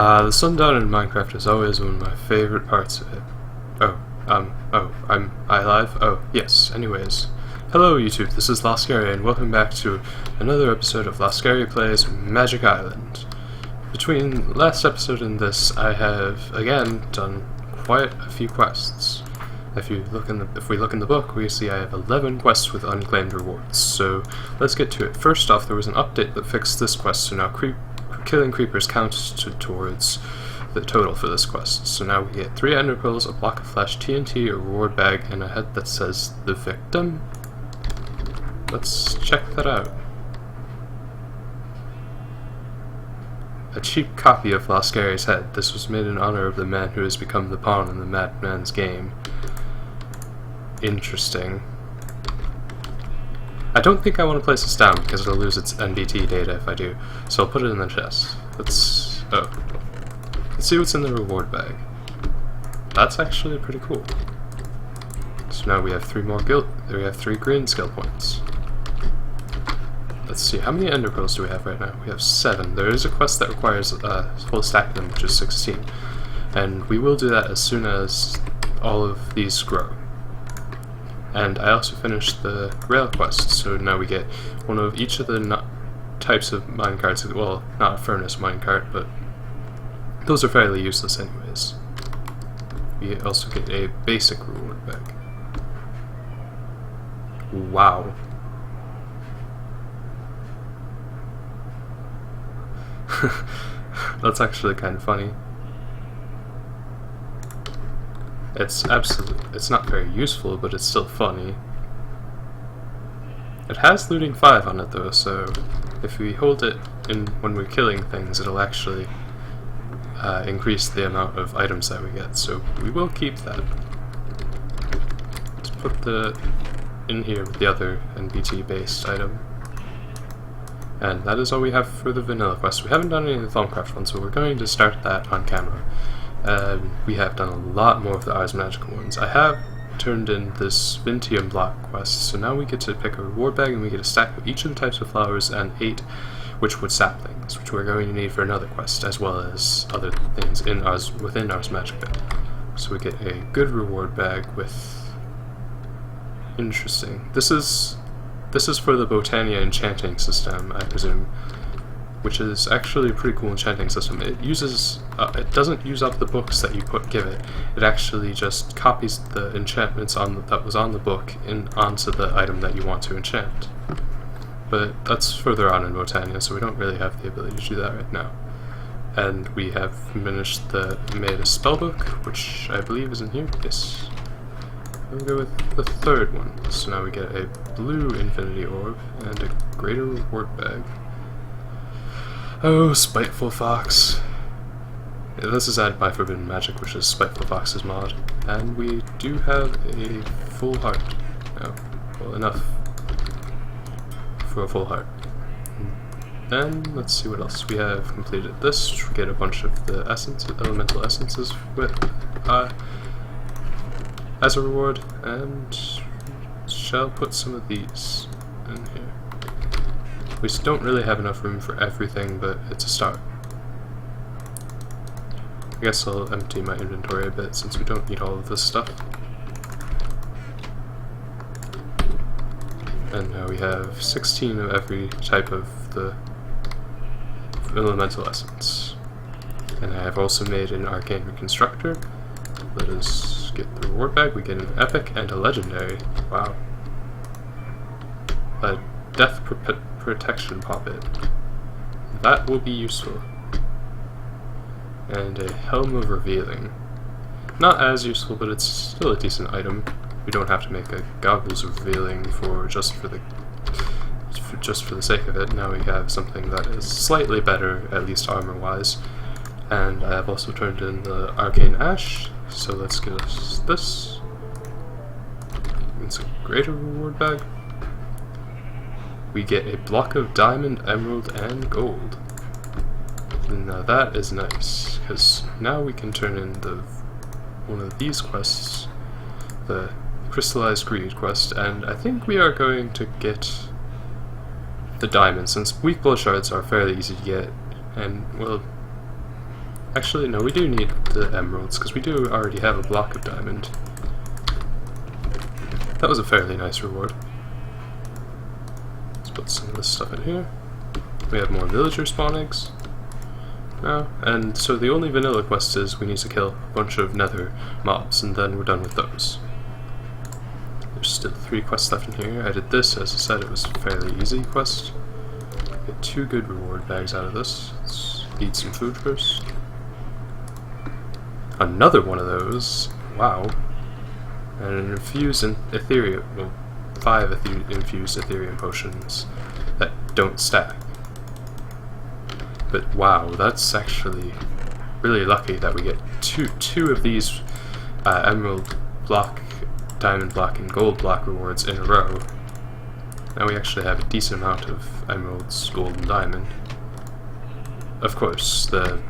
The sundown in Minecraft is always one of my favorite parts of it. I live? Oh, yes, anyways. Hello YouTube, this is Laskeri, and welcome back to another episode of Laskeri Plays Magic Island. Between last episode and this, I have, again, done quite a few quests. If we look in the book, we see I have 11 quests with unclaimed rewards, so let's get to it. First off, there was an update that fixed this quest, so now killing creepers counts towards the total for this quest. So now we get 3 ender pearls, a block of flesh, TNT, a reward bag, and a head that says the victim. Let's check that out. A cheap copy of Laskeri's head. This was made in honor of the man who has become the pawn in the madman's game. Interesting. I don't think I want to place this down because it'll lose its NBT data if I do, so I'll put it in the chest. Let's see what's in the reward bag. That's actually pretty cool. So now we have 3 more we have 3 green skill points. Let's see, how many ender pearls do we have right now? We have 7. There is a quest that requires a full stack of them, which is 16. And we will do that as soon as all of these grow. And I also finished the rail quest, so now we get one of each of the types of minecarts. Well, not a furnace minecart, but those are fairly useless anyways. We also get a basic reward bag. Wow. That's actually kind of funny. It's not very useful, but it's still funny. It has looting 5 on it though, so if we hold it in when we're killing things, it'll actually increase the amount of items that we get, so we will keep that. Let's put in here with the other NBT based item. And that is all we have for the vanilla quest. We haven't done any of the Thaumcraft ones, so we're going to start that on camera. We have done a lot more of the Ars Magical ones. I have turned in this Vintium block quest, so now we get to pick a reward bag and we get a stack of each of the types of flowers and 8 witchwood saplings, which we're going to need for another quest, as well as other things within Ars Magica. So we get a good reward bag with... Interesting. This is for the Botania enchanting system, I presume, which is actually a pretty cool enchanting system. It it doesn't use up the books that you give it. It actually just copies the enchantments that was on the book onto the item that you want to enchant. But that's further on in Botania, so we don't really have the ability to do that right now. And we have made a spellbook, which I believe is in here. Yes. We'll go with the 3rd one. So now we get a blue infinity orb and a greater reward bag. Oh, Spiteful Fox. Yeah, this is added by Forbidden Magic, which is Spiteful Fox's mod. And we do have a full heart. Oh, well, enough for a full heart. Then, let's see what else. We have completed this. We get a bunch of the elemental essences with, as a reward, and shall put some of these in here. We don't really have enough room for everything, but it's a start. I guess I'll empty my inventory a bit since we don't need all of this stuff. And now we have 16 of every type of the elemental essence. And I have also made an arcane reconstructor. Let us get the reward bag. We get an epic and a legendary. Wow. A death protection poppet. That will be useful. And a helm of revealing. Not as useful, but it's still a decent item. We don't have to make a goggles of revealing just for the sake of it. Now we have something that is slightly better, at least armor-wise. And I have also turned in the arcane ash. So let's get us this. It's a greater reward bag. We get a block of diamond, emerald, and gold. And now that is nice, because now we can turn in one of these quests, the Crystallized Greed quest, and I think we are going to get the diamond, since weak blood shards are fairly easy to get, and, well, Actually, no, we do need the emeralds, because we do already have a block of diamond. That was a fairly nice reward. Let's put some of this stuff in here. We have more villager spawn eggs now, and so the only vanilla quest is we need to kill a bunch of nether mobs, and then we're done with those. There's still 3 quests left in here. I did this, as I said, it was a fairly easy quest. Get 2 good reward bags out of this. Let's eat some food first. Another one of those. Wow. And an infused Ethereum, well, 5 infused Ethereum potions that don't stack. But wow, that's actually really lucky that we get two of these emerald block, diamond block, and gold block rewards in a row. Now we actually have a decent amount of emeralds, gold, and diamond. Of course, the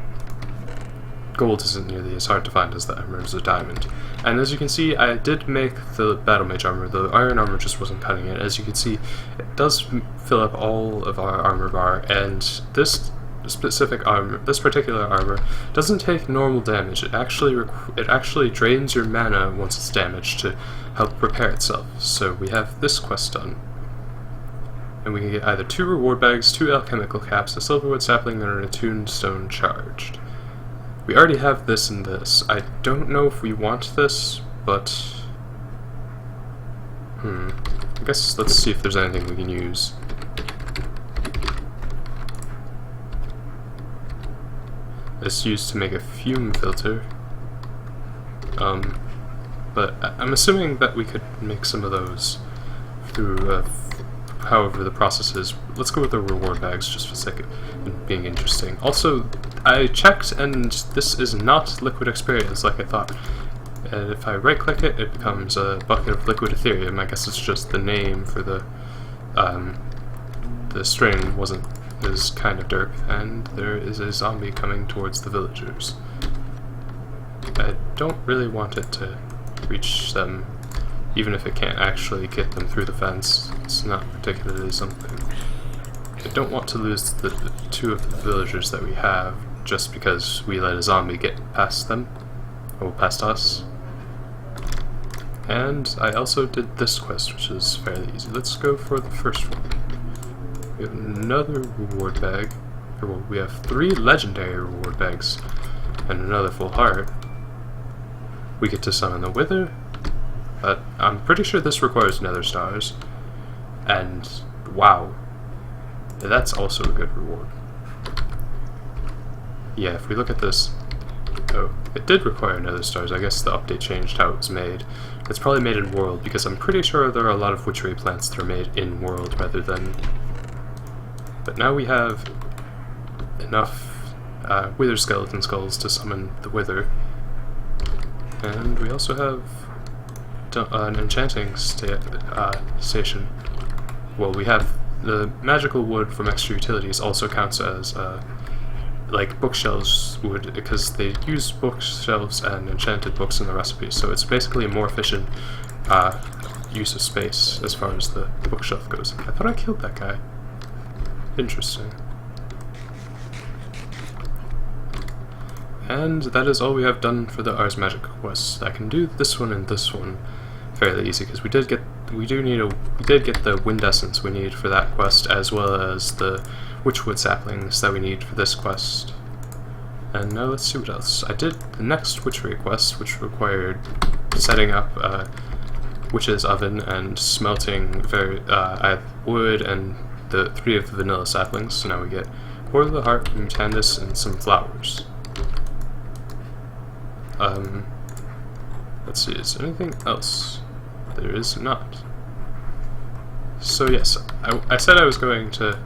gold isn't nearly as hard to find as the emeralds or diamond. And as you can see, I did make the battle mage armor. The iron armor just wasn't cutting it. As you can see, it does fill up all of our armor bar, and this particular armor doesn't take normal damage. It actually drains your mana once it's damaged to help repair itself. So we have this quest done, and we can get either 2 reward bags, 2 alchemical caps, a silverwood sapling, and an attuned stone charged. We already have this and this. I don't know if we want this, but I guess let's see if there's anything we can use. It's used to make a fume filter, but I'm assuming that we could make some of those through however the process is. Let's go with the reward bags just for the sake of being interesting. Also, I checked and this is not liquid experience like I thought. And if I right click it, it becomes a bucket of liquid Ethereum. I guess it's just the name for the string is kind of derp, and there is a zombie coming towards the villagers. I don't really want it to reach them, even if it can't actually get them through the fence. It's not particularly something. I don't want to lose the 2 of the villagers that we have just because we let a zombie get past them, or past us. And I also did this quest, which is fairly easy. Let's go for the first one. We have another reward bag. Well, we have 3 legendary reward bags and another full heart. We get to summon the Wither, but I'm pretty sure this requires nether stars. And wow, that's also a good reward. Yeah, if we look at this, oh, it did require nether stars. I guess the update changed how it was made. It's probably made in world, because I'm pretty sure there are a lot of witchery plants that are made in world rather than. But now we have enough wither skeleton skulls to summon the Wither. And we also have an enchanting station. Well, we have the magical wood from extra utilities also counts as like bookshelves would, because they use bookshelves and enchanted books in the recipe, so it's basically a more efficient use of space as far as the bookshelf goes. I thought I killed that guy. Interesting. And that is all we have done for the Ars Magica quest. I can do this one and this one fairly easy, because we did get the wind essence we need for that quest, as well as the witchwood saplings that we need for this quest. And now let's see what else. I did the next witchery quest, which required setting up a witch's oven and smelting I have wood and the 3 of the vanilla saplings. So now we get Core of the Heart, Mutandis, and some flowers. Let's see, is there anything else? There is not. So yes, I said I was going to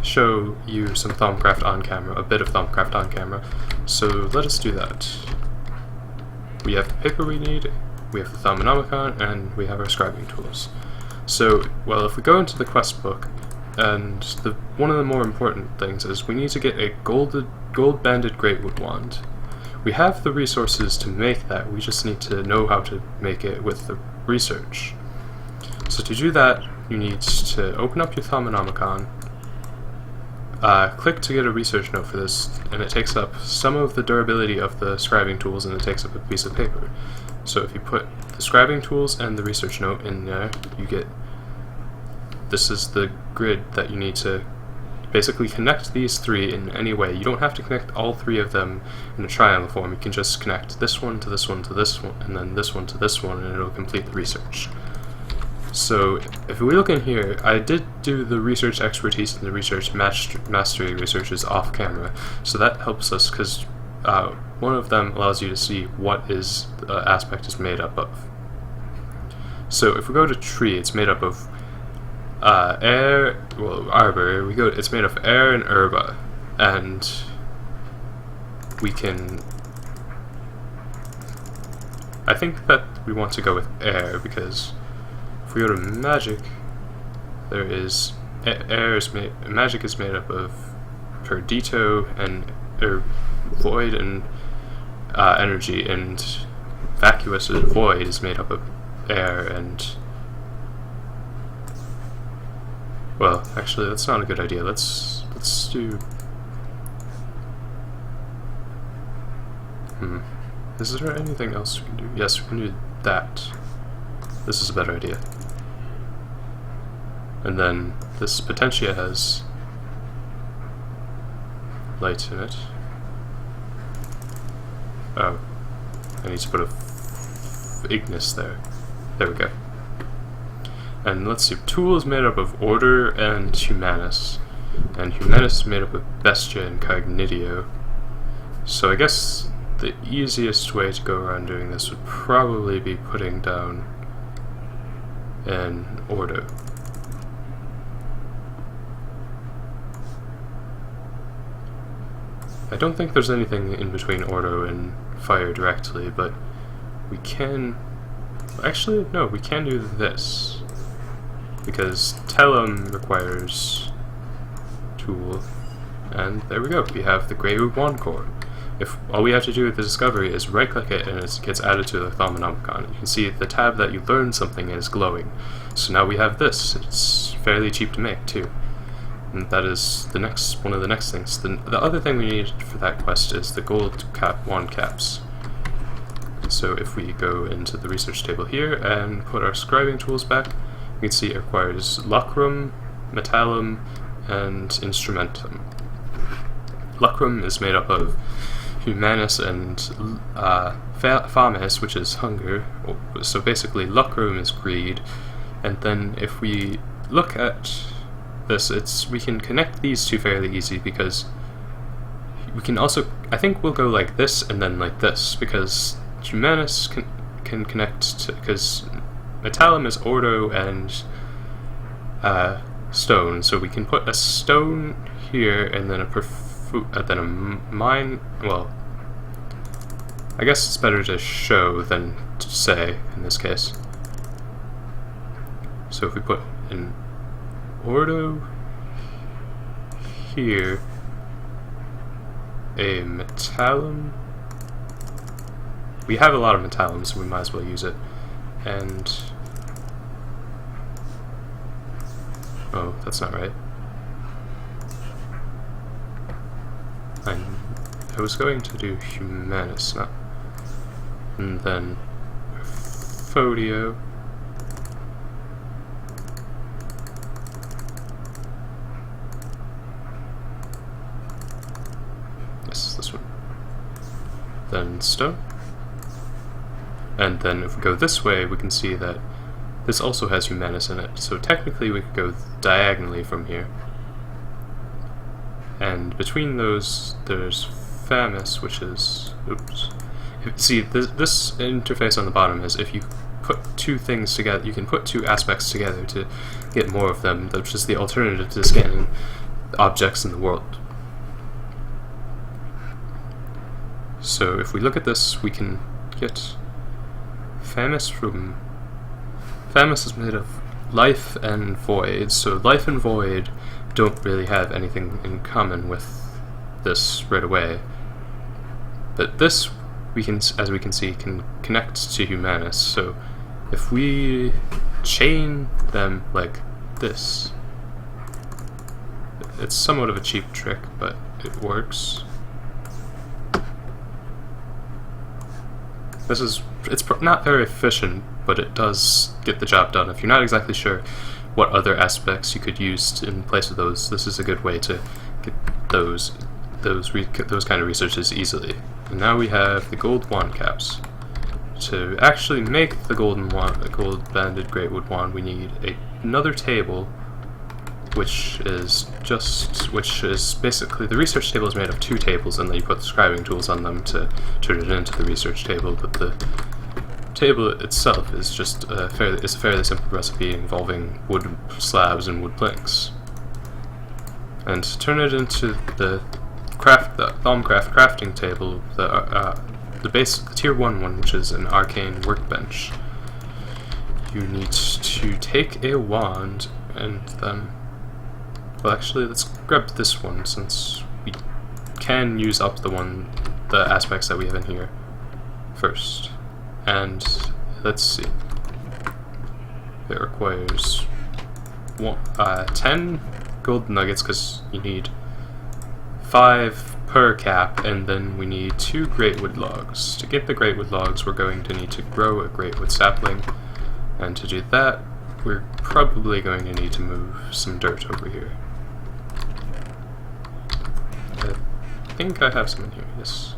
show you some Thaumcraft on camera, a bit of Thaumcraft on camera, so let us do that. We have the paper we need, we have the Thaumonomicon, and we have our scribing tools. So, well, if we go into the quest book, and one of the more important things is we need to get a gold-banded Greatwood Wand. We have the resources to make that, we just need to know how to make it with the research. So to do that, you need to open up your Thaumonomicon, click to get a research note for this, and it takes up some of the durability of the scribing tools, and it takes up a piece of paper. So if you put the scribing tools and the research note in there, you get, this is the grid that you need to basically connect these three in any way. You don't have to connect all three of them in a triangle form. You can just connect this one to this one to this one, and then this one to this one, and it'll complete the research. So if we look in here, I did do the research expertise and the research mastery researches off camera, so that helps us because one of them allows you to see what is the aspect is made up of. So if we go to tree, it's made up of air, well, arbor, it's made of air and herba, and we can, I think that we want to go with air, because if we go to magic, there is, magic is made up of perdito and void and energy, and vacuous void is made up of air and, well, actually that's not a good idea. Let's do, is there anything else we can do? Yes, we can do that. This is a better idea. And then this potentia has light in it. Oh, I need to put a Ignis there. There we go. And let's see, tool is made up of order and humanus. And humanus is made up of bestia and cognitio. So I guess the easiest way to go around doing this would probably be putting down an ordo. I don't think there's anything in between ordo and fire directly, but we can, actually no, we can do this, because Telum requires tool, and there we go, we have the Grey Wand Core. If all we have to do with the discovery is right click it and it gets added to the Thaumanomicon, you can see the tab that you learned something is glowing. So now we have this. It's fairly cheap to make too. And that is the next one of the next things. The other thing we need for that quest is the gold wand caps. So if we go into the research table here and put our scribing tools back, you can see it requires lucrum, metallum, and instrumentum. Lucrum is made up of humanus and fames, which is hunger. So basically lucrum is greed, and then if we look at this, we can connect these two fairly easy, because we can also, I think we'll go like this and then like this, because humanus can connect to, because metallum is ordo and stone, so we can put a stone here and then then a mine. Well, I guess it's better to show than to say in this case. So if we put an ordo here, a metallum, we have a lot of metallum, so we might as well use it, and oh, that's not right. I was going to do humanus, not, and then Fodio, yes, this one, then stone, and then if we go this way we can see that this also has humanus in it, so technically we could go diagonally from here. And between those, there's famus, which is, oops. See, this interface on the bottom is if you put two things together, you can put two aspects together to get more of them, which is the alternative to scanning objects in the world. So if we look at this, we can get famus from, famus is made of life and void, so life and void don't really have anything in common with this right away, but this, we can, as we can see, can connect to humanus. So if we chain them like this, It's somewhat of a cheap trick, but it works. It's not very efficient, but it does get the job done. If you're not exactly sure what other aspects you could use in place of those, this is a good way to get those kind of researches easily. And now we have the gold wand caps. To actually make the gold banded greatwood wand, we need another table, which is basically, the research table is made of 2 tables, and then you put the scribing tools on them to turn it into the research table. But the table itself is just a fairly simple recipe involving wood slabs and wood planks. And to turn it into the Thaumcraft crafting table, the basic tier 1 one, which is an arcane workbench, you need to take a wand and then, well, actually, let's grab this one since we can use up the aspects that we have in here first. And let's see, it requires 10 gold nuggets because you need 5 per cap, and then we need 2 greatwood logs. To get the greatwood logs, we're going to need to grow a greatwood sapling, and to do that, we're probably going to need to move some dirt over here. I think I have some in here, yes.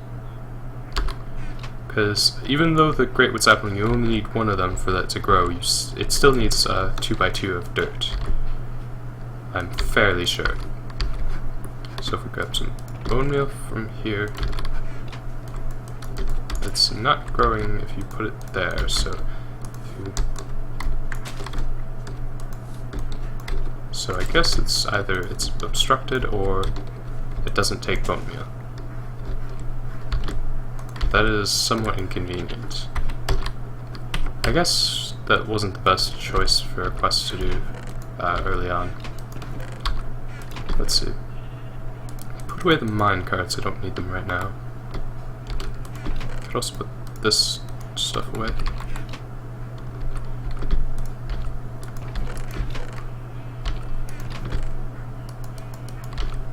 Because even though the greatwood sapling, you only need 1 of them for that to grow, it still needs 2x2 of dirt. I'm fairly sure. So if we grab some bone meal from here, it's not growing if you put it there, so I guess it's either it's obstructed or it doesn't take bone meal. That is somewhat inconvenient. I guess that wasn't the best choice for a quest to do early on. Let's see. Put away the mine carts, I don't need them right now. Could also put this stuff away.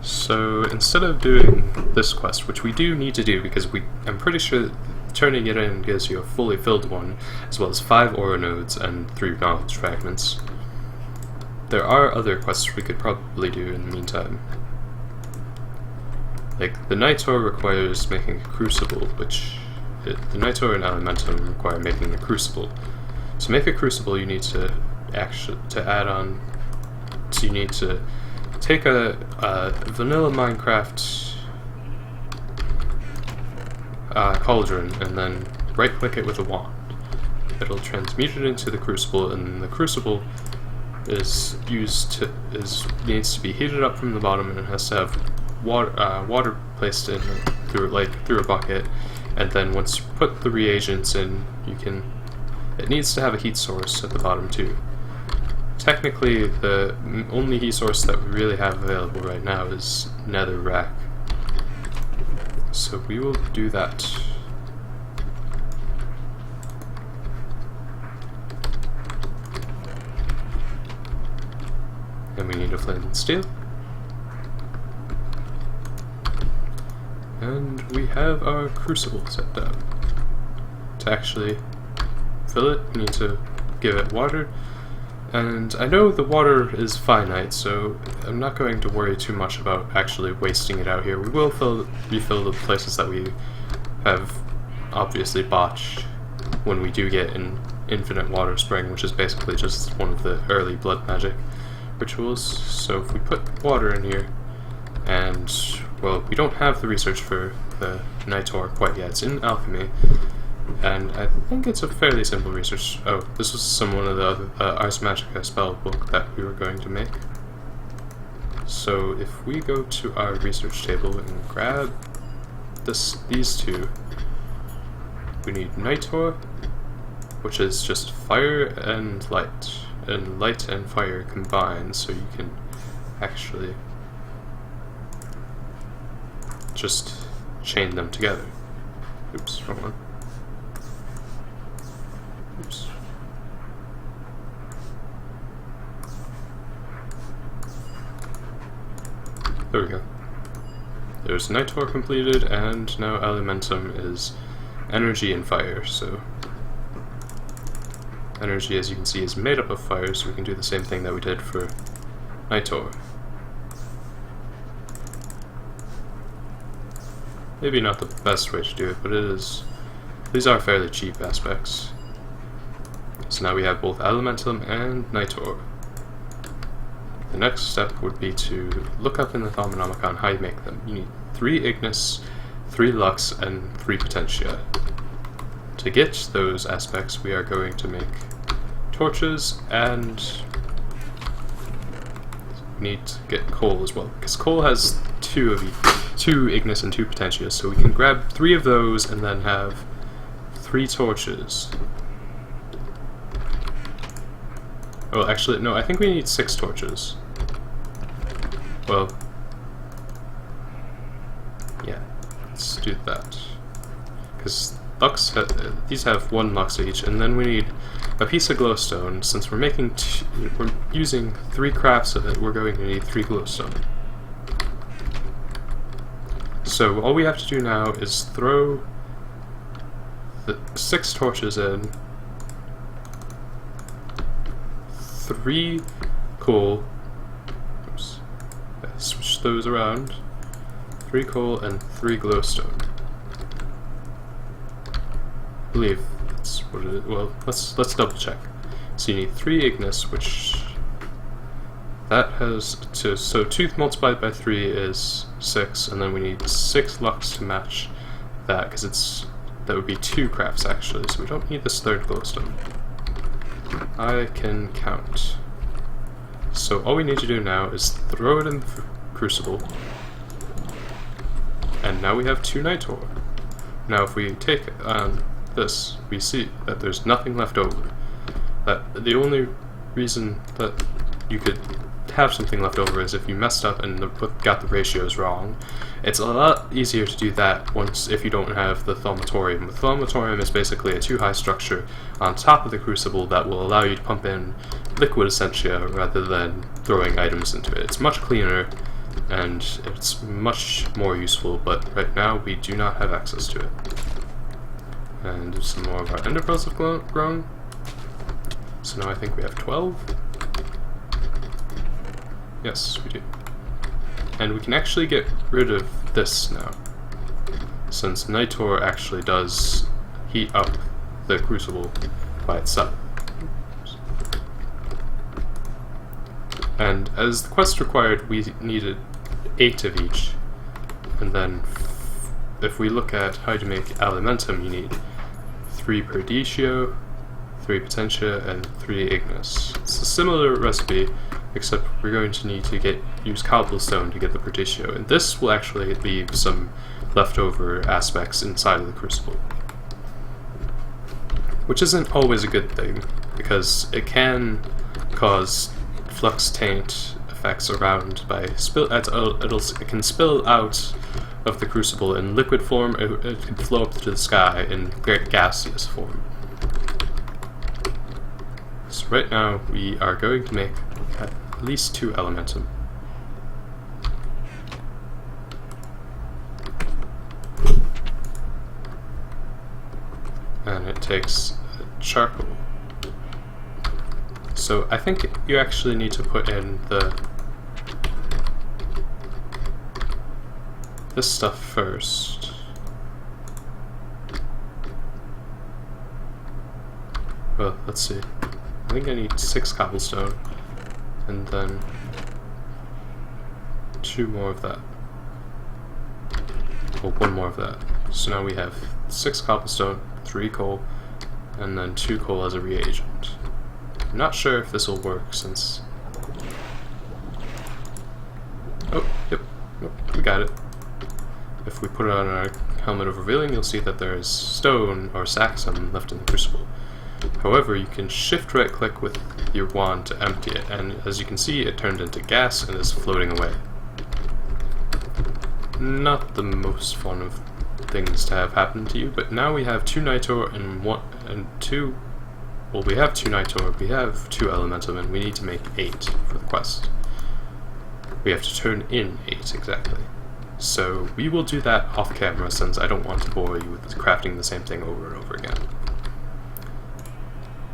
So instead of doing this quest, which we do need to do because I'm pretty sure that turning it in gives you a fully filled one, as well as 5 ore nodes and 3 knowledge fragments. There are other quests we could probably do in the meantime. Like, the Nitor requires making a crucible, the Nitor and Elementum require making a crucible. To make a crucible, you need to you need to take a vanilla Minecraft cauldron and then right-click it with a wand. It'll transmute it into the crucible, and the crucible needs to be heated up from the bottom, and it has to have water placed in through a bucket, and then once you put the reagents in, it needs to have a heat source at the bottom too. Technically, the only heat source that we really have available right now is netherrack, so we will do that. And we need a flint and steel. And we have our crucible set up. To actually fill it, we need to give it water. And I know the water is finite, so I'm not going to worry too much about actually wasting it out here. We will refill the places that we have obviously botched when we do get an infinite water spring, which is basically just one of the early blood magic rituals. So if we put water in here, and, well, we don't have the research for the Nitor quite yet. It's in alchemy, and I think it's a fairly simple research. Oh, this was one of the other Ars Magica spell book that we were going to make. So if we go to our research table and grab these 2, we need Nitor, which is just fire and light and fire combined, so you can actually just chain them together. Oops, wrong one. Oops. There we go. There's Nitor completed, and now Elementum is energy and fire, so energy, as you can see, is made up of fire, so we can do the same thing that we did for Nitor. Maybe not the best way to do it, but it is. These are fairly cheap aspects. So now we have both Elementum and Nitor. The next step would be to look up in the Thaumonomicon how you make them. You need 3 Ignis, 3 Lux, and 3 Potentia. To get those aspects, we are going to make torches, and we need to get coal as well, because coal has 2 of each, 2 Ignis and 2 Potentia, so we can grab 3 of those and then have 3 torches. Well, actually, no, I think we need 6 torches. Well, yeah, let's do that. Because these have 1 Lux each, and then we need a piece of glowstone. Since we're we're using 3 crafts of it, we're going to need 3 glowstone. So all we have to do now is throw the 6 torches in, 3 coal, oops, switch those around, 3 coal and 3 glowstone. I believe that's what it is. Well, let's double check. So you need 3 Ignis, which that has so 2 multiplied by 3 is 6, and then we need 6 Lux to match that, because that would be 2 crafts actually, so we don't need this 3rd glowstone. I can count. So all we need to do now is throw it in the crucible, and now we have 2 Nitor. Now if we take this, we see that there's nothing left over. That the only reason that you could have something left over is if you messed up and got the ratios wrong. It's a lot easier to do that if you don't have the Thaumatorium. The Thaumatorium is basically a 2-high structure on top of the crucible that will allow you to pump in liquid essentia rather than throwing items into it. It's much cleaner and it's much more useful, but right now we do not have access to it. And some more of our ender pearls have grown. So now I think we have 12. Yes, we do. And we can actually get rid of this now, since Nitor actually does heat up the crucible by itself. And as the quest required, we needed 8 of each. And then if we look at how to make Elementum, you need 3 Perdicio, 3 Potentia, and 3 Ignis. It's a similar recipe, except we're going to need to use cobblestone to get the Perdicio, and this will actually leave some leftover aspects inside of the crucible. Which isn't always a good thing, because it can cause flux taint effects around by it can spill out of the crucible in liquid form. It can flow up to the sky in gaseous form. So right now we are going to make at least 2 Elementum. And it takes charcoal. So I think you actually need to put in this stuff first. Well, let's see. I think I need 6 cobblestone, and then 2 more of that. Well, 1 more of that. So now we have 6 cobblestone, 3 coal, and then 2 coal as a reagent. I'm not sure if this will work since... Oh, yep, we got it. If we put it on our helmet of revealing, you'll see that there is stone or saxum left in the crucible. However, you can shift right click with your wand to empty it, and as you can see, it turned into gas and is floating away. Not the most fun of things to have happen to you, but now we have 2 Nitor and 2. Well, we have 2 Nitor, we have 2 Elementum, and we need to make 8 for the quest. we have to turn in 8 exactly. So we will do that off camera since I don't want to bore you with crafting the same thing over and over again.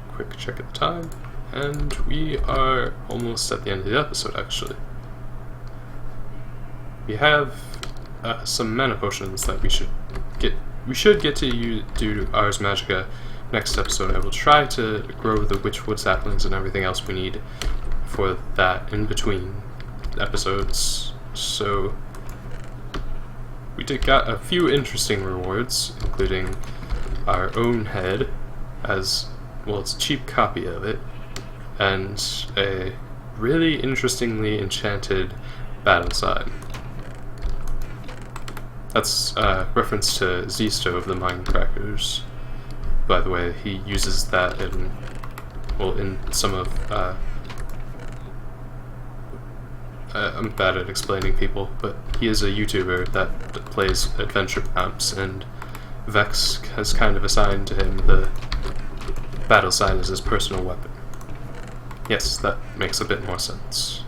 Quick check at the time, and we are almost at the end of the episode actually. We have some mana potions that we should get to do Ars Magica next episode. I will try to grow the Witchwood saplings and everything else we need for that in between episodes. So we got a few interesting rewards, including our own head, as well as a cheap copy of it, and a really interestingly enchanted battle sign. That's a reference to Z-Stove, the Minecrafters. By the way, he uses that in some of, I'm bad at explaining people, but he is a YouTuber that plays adventure maps, and Vex has kind of assigned to him the battle sign as his personal weapon. Yes, that makes a bit more sense.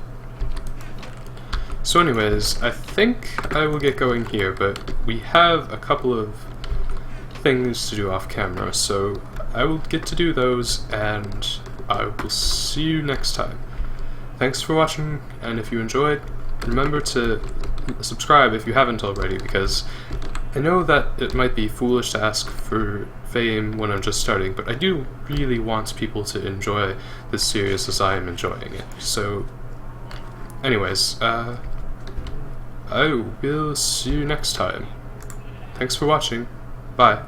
So anyways, I think I will get going here, but we have a couple of things to do off camera, so I will get to do those, and I will see you next time. Thanks for watching, and if you enjoyed, remember to subscribe if you haven't already, because I know that it might be foolish to ask for fame when I'm just starting, but I do really want people to enjoy this series as I am enjoying it. So, anyways, I will see you next time. Thanks for watching. Bye.